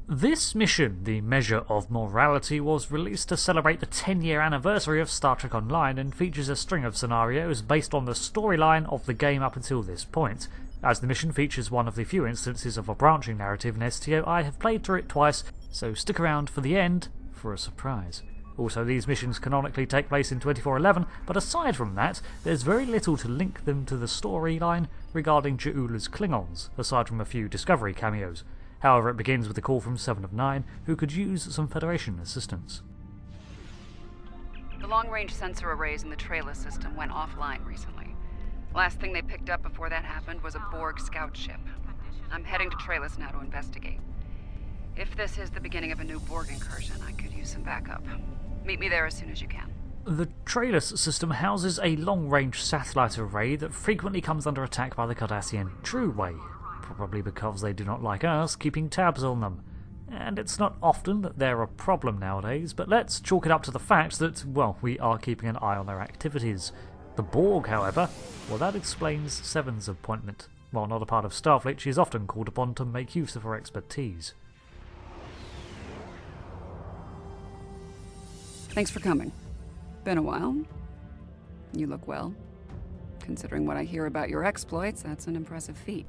This mission, the Measure of Morality, was released to celebrate the 10-year anniversary of Star Trek Online and features a string of scenarios based on the storyline of the game up until this point. As the mission features one of the few instances of a branching narrative in STO, I have played through it twice, so stick around for the end for a surprise. Also, these missions canonically take place in 2411, but aside from that, there's very little to link them to the storyline regarding Ja'ula's Klingons, aside from a few Discovery cameos. However, it begins with a call from 7 of 9, who could use some Federation assistance. The long-range sensor arrays in the Trailer system went offline recently. Last thing they picked up before that happened was a Borg scout ship. I'm heading to Trailus now to investigate. If this is the beginning of a new Borg incursion, I could use some backup. Meet me there as soon as you can. The Trailus system houses a long-range satellite array that frequently comes under attack by the Cardassian True Way, probably because they do not like us keeping tabs on them. And it's not often that they're a problem nowadays, but let's chalk it up to the fact that, well, we are keeping an eye on their activities. The Borg, however, well, that explains Seven's appointment. While not a part of Starfleet, she is often called upon to make use of her expertise. Thanks for coming. Been a while. You look well. Considering what I hear about your exploits, that's an impressive feat.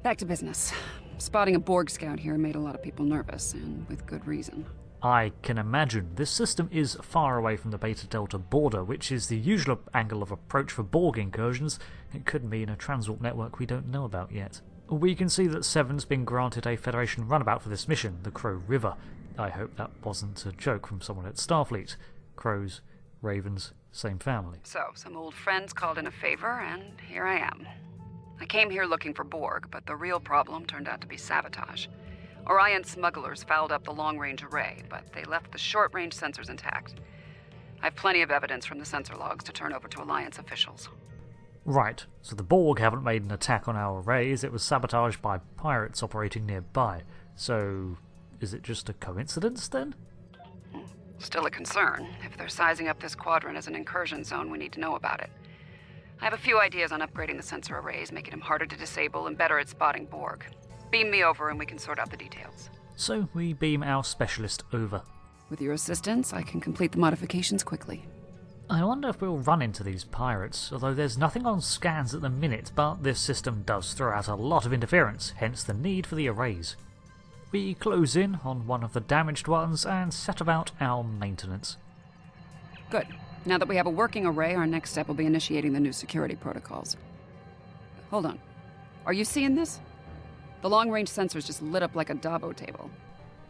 Back to business. Spotting a Borg scout here made a lot of people nervous, and with good reason. I can imagine. This system is far away from the Beta-Delta border, which is the usual angle of approach for Borg incursions. It could mean a transwarp network we don't know about yet. We can see that Seven's been granted a Federation runabout for this mission, the Crow River. I hope that wasn't a joke from someone at Starfleet. Crows, ravens, same family. So, some old friends called in a favor, and here I am. I came here looking for Borg, but the real problem turned out to be sabotage. Orion smugglers fouled up the long-range array, but they left the short-range sensors intact. I have plenty of evidence from the sensor logs to turn over to Alliance officials. Right, so the Borg haven't made an attack on our arrays, it was sabotaged by pirates operating nearby. So, is it just a coincidence then? Still a concern. If they're sizing up this quadrant as an incursion zone, we need to know about it. I have a few ideas on upgrading the sensor arrays, making them harder to disable and better at spotting Borg. Beam me over and we can sort out the details. So we beam our specialist over. With your assistance, I can complete the modifications quickly. I wonder if we'll run into these pirates, although there's nothing on scans at the minute, but this system does throw out a lot of interference, hence the need for the arrays. We close in on one of the damaged ones and set about our maintenance. Good. Now that we have a working array, our next step will be initiating the new security protocols. Hold on. Are you seeing this? The long-range sensors just lit up like a Dabo table.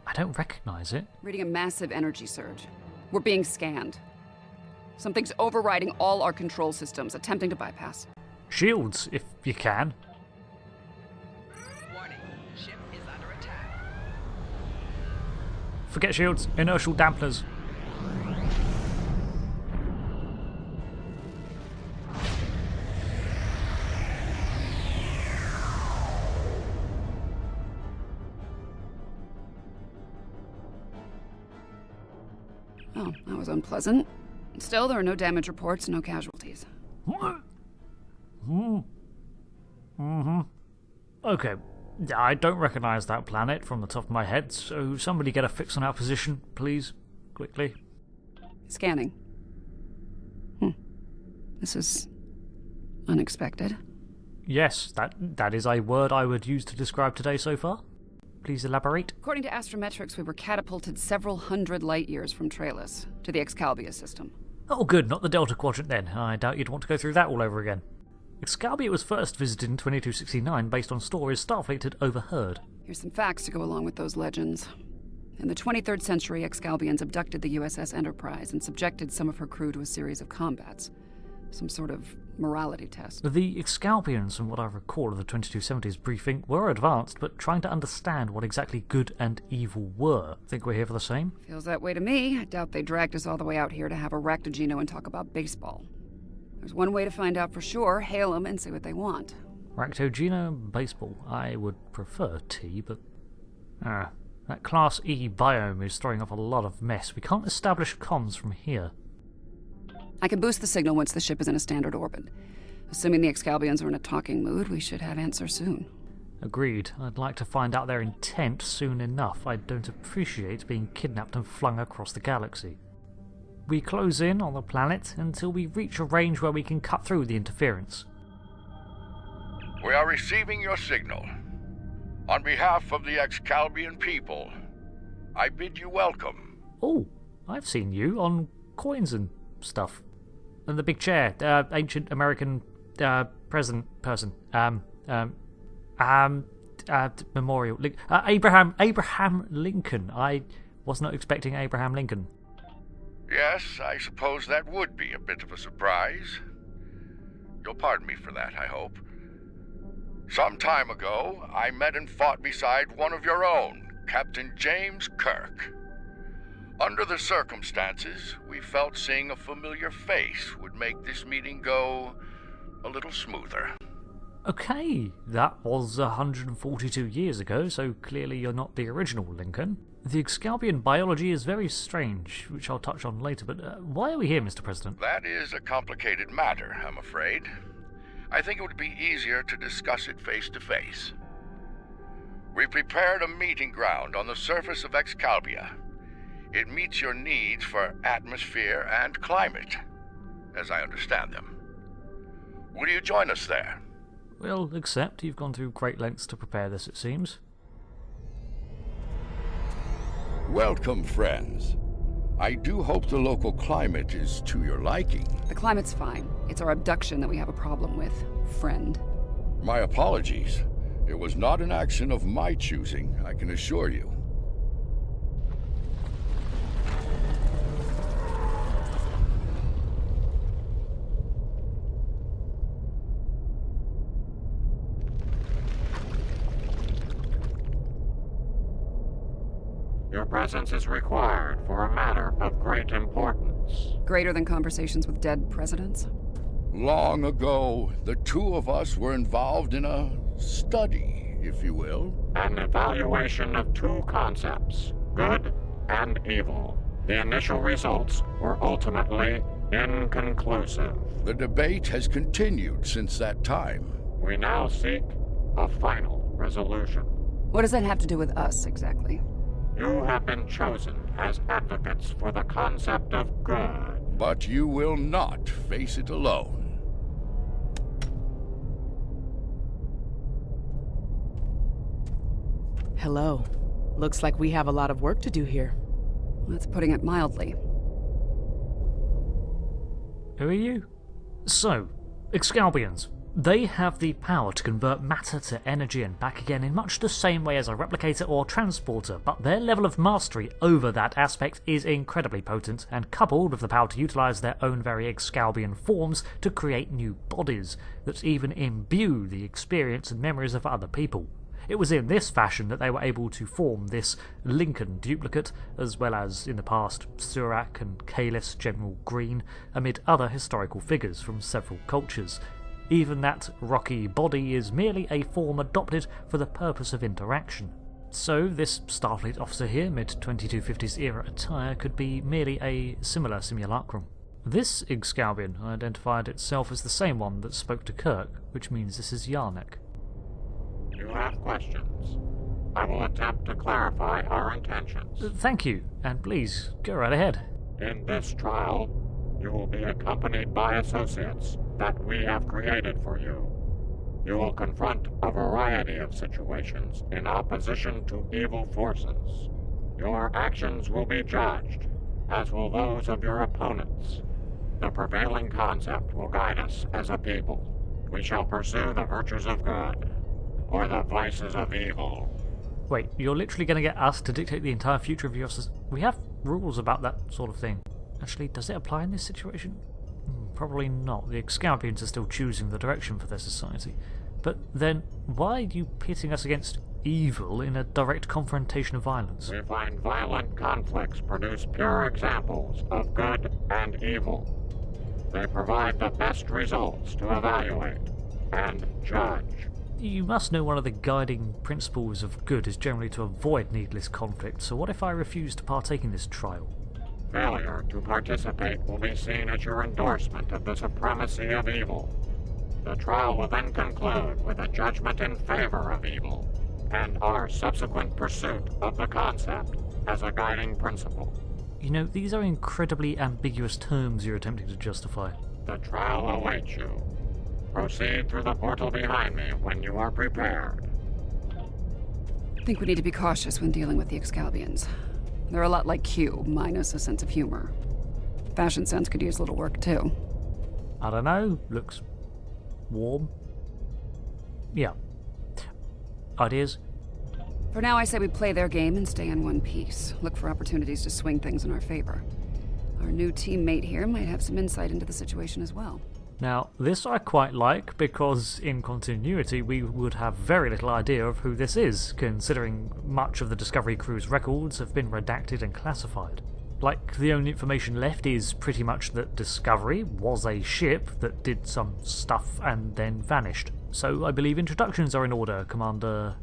I don't recognize it. Reading a massive energy surge. We're being scanned. Something's overriding all our control systems, attempting to bypass. Shields, if you can. Warning, ship is under attack. Forget shields, inertial dampeners. Oh, that was unpleasant. Still, there are no damage reports, no casualties. Okay, I don't recognize that planet from the top of my head, so somebody get a fix on our position, please, quickly. Scanning. This is unexpected. Yes, that is a word I would use to describe today so far. Please elaborate. According to astrometrics, we were catapulted several hundred light years from Trailus to the Excalbia system. Oh good, not the Delta Quadrant then. I doubt you'd want to go through that all over again. Excalbia was first visited in 2269 based on stories Starfleet had overheard. Here's some facts to go along with those legends. In the 23rd century, Excalbians abducted the USS Enterprise and subjected some of her crew to a series of combats. Some sort of morality test. The Excalbians, from what I recall of the 2270s briefing, were advanced, but trying to understand what exactly good and evil were. Think we're here for the same? Feels that way to me. I doubt they dragged us all the way out here to have a ractogeno and talk about baseball. There's one way to find out for sure. Hail them and see what they want. Ractogeno, baseball. I would prefer tea, but... that Class E biome is throwing up a lot of mess. We can't establish comms from here. I can boost the signal once the ship is in a standard orbit. Assuming the Excalbians are in a talking mood, we should have answer soon. Agreed. I'd like to find out their intent soon enough. I don't appreciate being kidnapped and flung across the galaxy. We close in on the planet until we reach a range where we can cut through the interference. We are receiving your signal. On behalf of the Excalbian people, I bid you welcome. Oh, I've seen you on coins and stuff. And the big chair, ancient American president person. Memorial. Abraham Lincoln. I was not expecting Abraham Lincoln. Yes, I suppose that would be a bit of a surprise. You'll pardon me for that, I hope. Some time ago, I met and fought beside one of your own, Captain James Kirk. Under the circumstances, we felt seeing a familiar face would make this meeting go a little smoother. Okay, that was 142 years ago, so clearly you're not the original Lincoln. The Excalbian biology is very strange, which I'll touch on later, but why are we here, Mr. President? That is a complicated matter, I'm afraid. I think it would be easier to discuss it face to face. We prepared a meeting ground on the surface of Excalbia. It meets your needs for atmosphere and climate, as I understand them. Will you join us there? Well, except you've gone through great lengths to prepare this, it seems. Welcome, friends. I do hope the local climate is to your liking. The climate's fine. It's our abduction that we have a problem with, friend. My apologies. It was not an action of my choosing, I can assure you. Your presence is required for a matter of great importance. Greater than conversations with dead presidents? Long ago, the two of us were involved in a study, if you will. An evaluation of two concepts, good and evil. The initial results were ultimately inconclusive. The debate has continued since that time. We now seek a final resolution. What does that have to do with us, exactly? You have been chosen as advocates for the concept of good. But you will not face it alone. Hello. Looks like we have a lot of work to do here. That's putting it mildly. Who are you? So, Excalbians. They have the power to convert matter to energy and back again in much the same way as a replicator or transporter, but their level of mastery over that aspect is incredibly potent, and coupled with the power to utilise their own very Excalbian forms to create new bodies that even imbue the experience and memories of other people. It was in this fashion that they were able to form this Lincoln duplicate, as well as, in the past, Surak and Kalis General Green, amid other historical figures from several cultures. Even that rocky body is merely a form adopted for the purpose of interaction. So this Starfleet officer here, mid-2250s era attire, could be merely a similar simulacrum. This Excalbian identified itself as the same one that spoke to Kirk, which means this is Yarnek. You have questions. I will attempt to clarify our intentions. Thank you, and please, go right ahead. In this trial, you will be accompanied by associates that we have created for you. You will confront a variety of situations in opposition to evil forces. Your actions will be judged, as will those of your opponents. The prevailing concept will guide us as a people. We shall pursue the virtues of good, or the vices of evil. Wait, you're literally going to get us to dictate the entire future of your We have rules about that sort of thing. Actually, does it apply in this situation? Probably not. The Excalbians are still choosing the direction for their society. But then, why are you pitting us against evil in a direct confrontation of violence? We find violent conflicts produce pure examples of good and evil. They provide the best results to evaluate and judge. You must know one of the guiding principles of good is generally to avoid needless conflict, so what if I refuse to partake in this trial? Failure to participate will be seen as your endorsement of the supremacy of evil. The trial will then conclude with a judgment in favor of evil, and our subsequent pursuit of the concept as a guiding principle. You know, these are incredibly ambiguous terms you're attempting to justify. The trial awaits you. Proceed through the portal behind me when you are prepared. I think we need to be cautious when dealing with the Excalbians. They're a lot like Q, minus a sense of humor. Fashion sense could use a little work, too. I don't know, looks warm. Yeah. Ideas? For now, I say we play their game and stay in one piece. Look for opportunities to swing things in our favor. Our new teammate here might have some insight into the situation as well. Now, this I quite like, because in continuity we would have very little idea of who this is, considering much of the Discovery crew's records have been redacted and classified. Like, the only information left is pretty much that Discovery was a ship that did some stuff and then vanished. So I believe introductions are in order, Commander...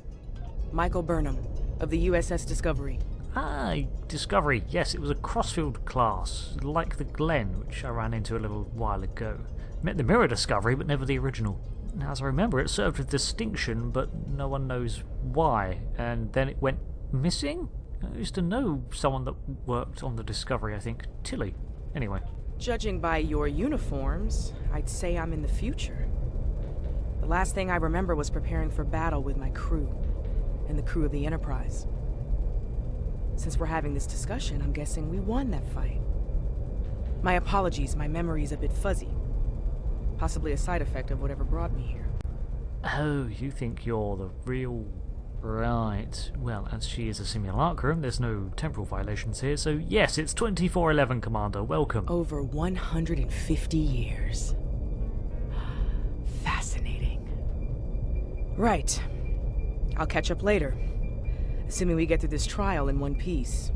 Michael Burnham, of the USS Discovery. Ah, Discovery. Yes, it was a Crossfield class, like the Glen, which I ran into a little while ago. Met the Mirror Discovery, but never the original. Now, as I remember, it served with distinction, but no one knows why. And then it went missing? I used to know someone that worked on the Discovery, I think. Tilly. Anyway. Judging by your uniforms, I'd say I'm in the future. The last thing I remember was preparing for battle with my crew, and the crew of the Enterprise. Since we're having this discussion, I'm guessing we won that fight. My apologies, my memory's a bit fuzzy. Possibly a side effect of whatever brought me here. Oh, you think you're the real... Right. Well, as she is a simulacrum, there's no temporal violations here, so yes, it's 2411, Commander. Welcome. Over 150 years. Fascinating. Right. I'll catch up later, assuming we get through this trial in one piece.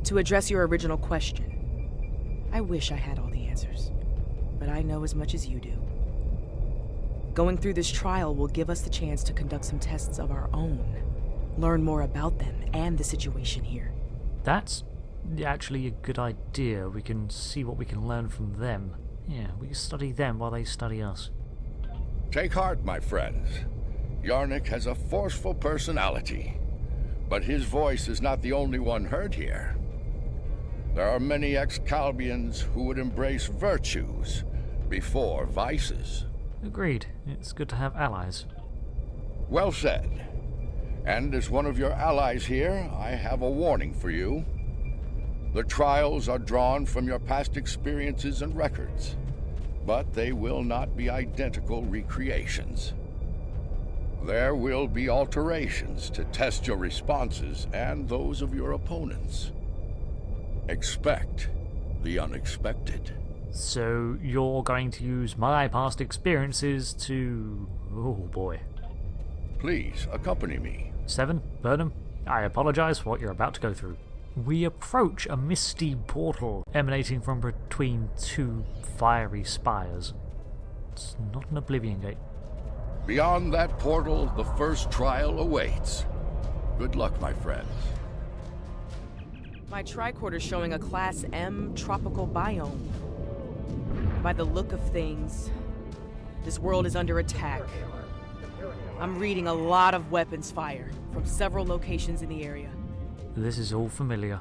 To address your original question, I wish I had all the answers, but I know as much as you do. Going through this trial will give us the chance to conduct some tests of our own, learn more about them and the situation here. That's actually a good idea. We can see what we can learn from them. Yeah, we can study them while they study us. Take heart, my friends. Yarnik has a forceful personality, but his voice is not the only one heard here. There are many Excalbians who would embrace virtues before vices. Agreed. It's good to have allies. Well said. And as one of your allies here, I have a warning for you. The trials are drawn from your past experiences and records, but they will not be identical recreations. There will be alterations to test your responses and those of your opponents. Expect the unexpected. So you're going to use my past experiences to... oh boy. Please, accompany me. 7, Burnham, I apologize for what you're about to go through. We approach a misty portal emanating from between two fiery spires. It's not an Oblivion Gate. Beyond that portal, the first trial awaits. Good luck, my friends. My tricorder's showing a Class M tropical biome. By the look of things, this world is under attack. I'm reading a lot of weapons fire from several locations in the area. This is all familiar.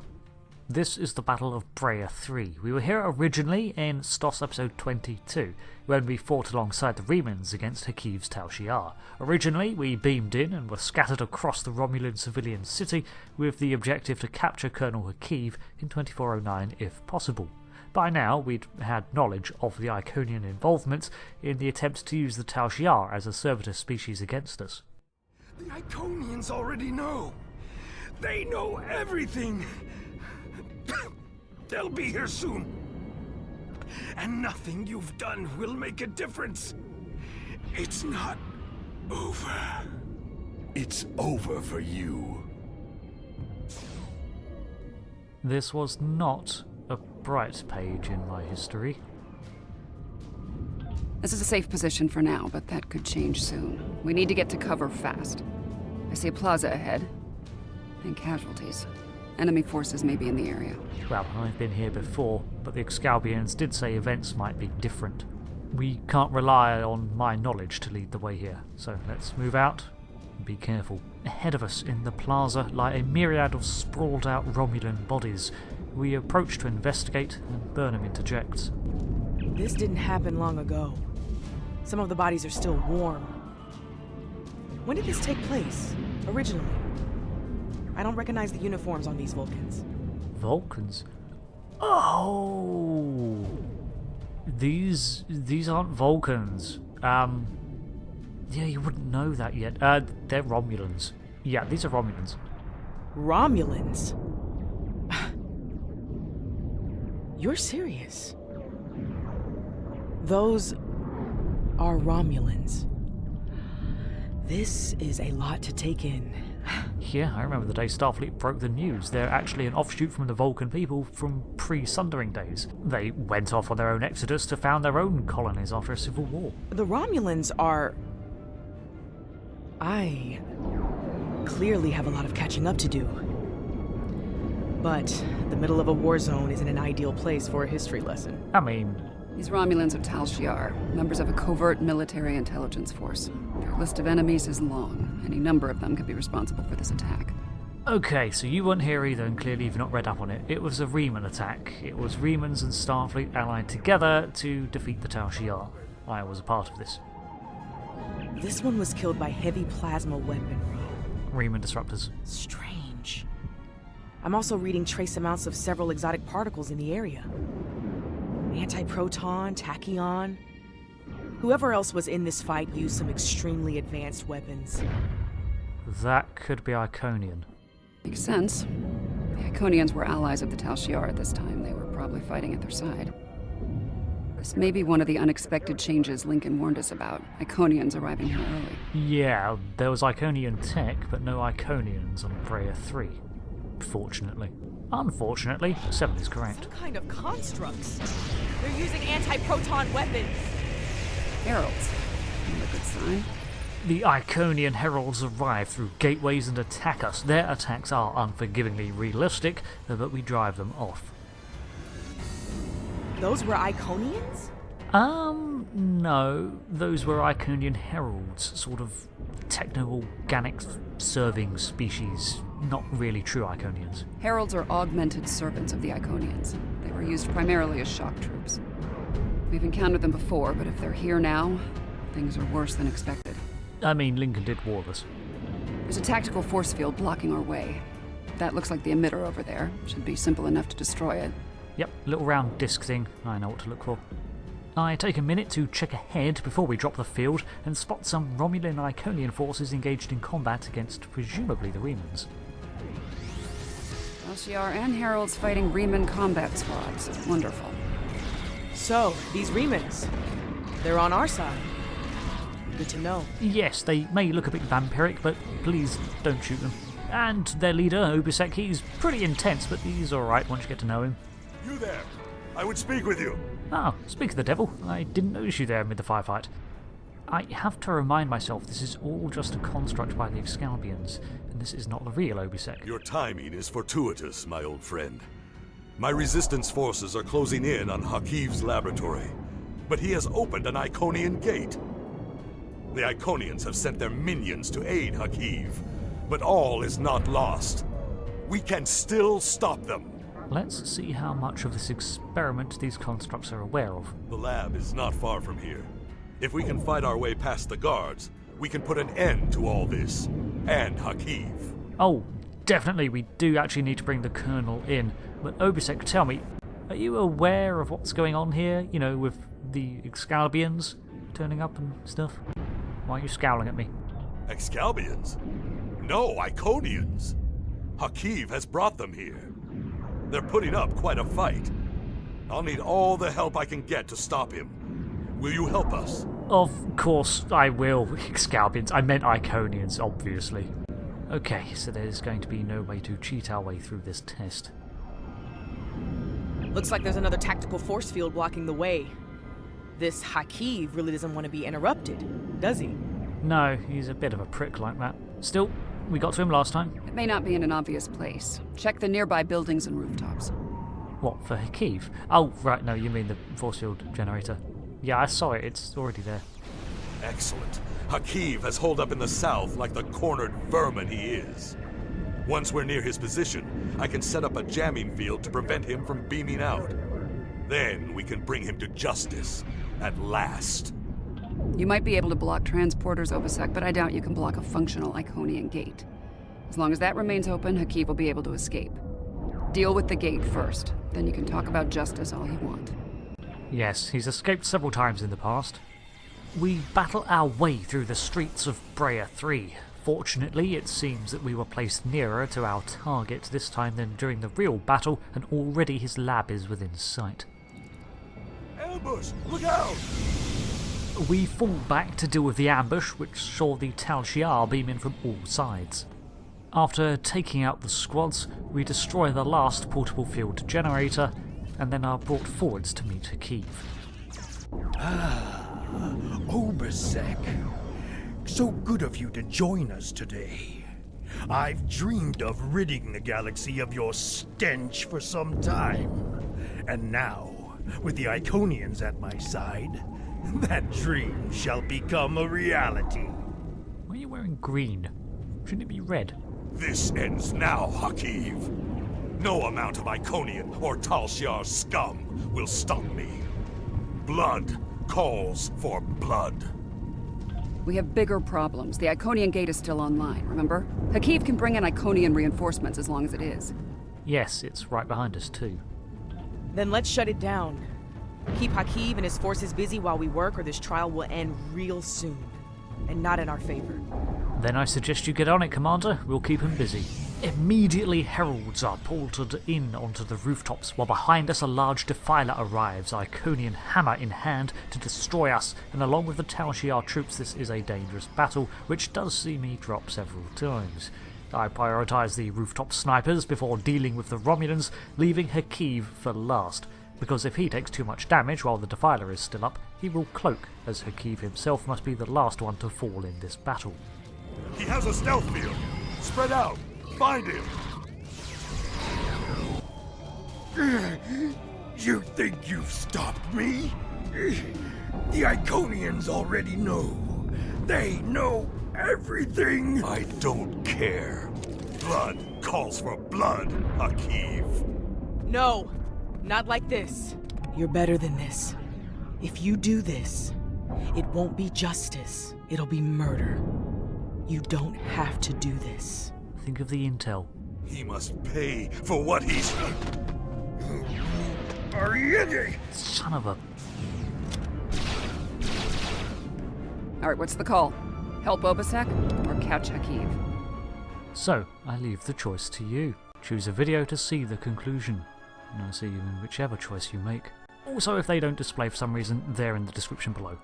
This is the Battle of Brea 3. We were here originally in STOS episode 22, when we fought alongside the Remans against Hakiv's Tal Shiar. Originally, we beamed in and were scattered across the Romulan civilian city with the objective to capture Colonel Hakiv in 2409 if possible. By now, we'd had knowledge of the Iconian involvement in the attempt to use the Tal Shiar as a servitor species against us. The Iconians already know. They know everything. They'll be here soon. And nothing you've done will make a difference. It's not over. It's over for you. This was not a bright page in my history. This is a safe position for now, but that could change soon. We need to get to cover fast. I see a plaza ahead. And casualties. Enemy forces may be in the area. Well, I've been here before, but the Excalbians did say events might be different. We can't rely on my knowledge to lead the way here, so let's move out and be careful. Ahead of us in the plaza lie a myriad of sprawled out Romulan bodies. We approach to investigate, and Burnham interjects. This didn't happen long ago. Some of the bodies are still warm. When did this take place, originally? I don't recognize the uniforms on these Vulcans. Vulcans? Oh! These aren't Vulcans. Yeah, you wouldn't know that yet. They're Romulans. Yeah, these are Romulans. Romulans? You're serious? Those are Romulans. This is a lot to take in. Yeah, I remember the day Starfleet broke the news. They're actually an offshoot from the Vulcan people from pre-Sundering days. They went off on their own exodus to found their own colonies after a civil war. The Romulans are... I clearly have a lot of catching up to do. But the middle of a war zone isn't an ideal place for a history lesson. I mean... These Romulans are Tal Shiar, members of a covert military intelligence force. Their list of enemies is long. Any number of them could be responsible for this attack. Okay, so you weren't here either, and clearly you've not read up on it. It was a Reman attack. It was Remans and Starfleet allied together to defeat the Tal Shiar. I was a part of this. This one was killed by heavy plasma weaponry. Reman disruptors. Strange. I'm also reading trace amounts of several exotic particles in the area. Antiproton, tachyon. Whoever else was in this fight used some extremely advanced weapons. That could be Iconian. Makes sense. The Iconians were allies of the Tal Shiar at this time. They were probably fighting at their side. This may be one of the unexpected changes Lincoln warned us about. Iconians arriving here early. Yeah, there was Iconian tech, but no Iconians on Freya 3. Fortunately. Unfortunately, 7 is correct. Some kind of constructs. They're using anti-proton weapons. Heralds. Not a good sign. The Iconian heralds arrive through gateways and attack us. Their attacks are unforgivingly realistic, but we drive them off. Those were Iconians? No. Those were Iconian heralds, sort of techno-organic serving species. Not really true Iconians. Heralds are augmented servants of the Iconians. They were used primarily as shock troops. We've encountered them before, but if they're here now, things are worse than expected. I mean, Lincoln did warn us. There's a tactical force field blocking our way. That looks like the emitter over there. Should be simple enough to destroy it. Yep, little round disc thing. I know what to look for. I take a minute to check ahead before we drop the field and spot some Romulan and Iconian forces engaged in combat against presumably the Remans. Tal Shiar and Heralds fighting Reman combat squads. Wonderful. So, these Remans, they're on our side. Good to know. Yes, they may look a bit vampiric, but please don't shoot them. And their leader, Obisek, he's pretty intense, but he's alright once you get to know him. You there! I would speak with you! Ah, speak of the devil, I didn't notice you there amid the firefight. I have to remind myself this is all just a construct by the Excalbians, and this is not the real Obisek. Your timing is fortuitous, my old friend. My resistance forces are closing in on Hakiv's laboratory, but he has opened an Iconian gate. The Iconians have sent their minions to aid Hakiv, but all is not lost. We can still stop them. Let's see how much of this experiment these constructs are aware of. The lab is not far from here. If we can fight our way past the guards, we can put an end to all this. And Hakiv. Oh, definitely we do actually need to bring the Colonel in. But Obisek, tell me, are you aware of what's going on here? You know, with the Excalbians turning up and stuff? Why are you scowling at me? Excalbians? No, Iconians. Hakiv has brought them here. They're putting up quite a fight. I'll need all the help I can get to stop him. Will you help us? Of course I will, Excalbians. I meant Iconians, obviously. Okay, so there's going to be no way to cheat our way through this test. Looks like there's another tactical force field blocking the way. This Hakiv really doesn't want to be interrupted, does he? No, he's a bit of a prick like that. Still, we got to him last time. It may not be in an obvious place. Check the nearby buildings and rooftops. What, for Hakiv? Oh, right, no, you mean the force field generator. Yeah, I saw it. It's already there. Excellent. Hakeev has holed up in the south like the cornered vermin he is. Once we're near his position, I can set up a jamming field to prevent him from beaming out. Then we can bring him to justice, at last. You might be able to block transporters, Obasek, but I doubt you can block a functional Iconian gate. As long as that remains open, Hakeev will be able to escape. Deal with the gate first, then you can talk about justice all you want. Yes, he's escaped several times in the past. We battle our way through the streets of Brea 3. Fortunately, it seems that we were placed nearer to our target this time than during the real battle, and already his lab is within sight. Ambush! Look out! We fall back to deal with the ambush, which saw the Tal Shiar beam in from all sides. After taking out the squads, we destroy the last portable field generator, and then are brought forwards to meet Hakeev. Obasek. So good of you to join us today. I've dreamed of ridding the galaxy of your stench for some time. And now, with the Iconians at my side, that dream shall become a reality. Why are you wearing green? Shouldn't it be red? This ends now, Hakeev. No amount of Iconian or Tal Shiar scum will stop me. Blood calls for blood. We have bigger problems. The Iconian gate is still online, remember? Hakeev can bring in Iconian reinforcements as long as it is. Yes, it's right behind us too. Then let's shut it down. Keep Hakeev and his forces busy while we work, or this trial will end real soon. And not in our favor. Then I suggest you get on it, Commander. We'll keep him busy. Immediately, heralds are ported in onto the rooftops, while behind us a large defiler arrives, Iconian hammer in hand, to destroy us, and along with the Tal Shiar troops, this is a dangerous battle, which does see me drop several times. I prioritise the rooftop snipers before dealing with the Romulans, leaving Hakeev for last, because if he takes too much damage while the defiler is still up, he will cloak, as Hakeev himself must be the last one to fall in this battle. He has a stealth field. Spread out. Find him. You think you've stopped me? The Iconians already know. They know everything. I don't care. Blood calls for blood, Hakeev. No, not like this. You're better than this. If you do this, it won't be justice. It'll be murder. You don't have to do this. Think of the intel. He must pay for what he's... Son of a... Alright, what's the call? Help Obasek or catch Hakeev? So, I leave the choice to you. Choose a video to see the conclusion. And I'll see you in whichever choice you make. Also, if they don't display for some reason, they're in the description below.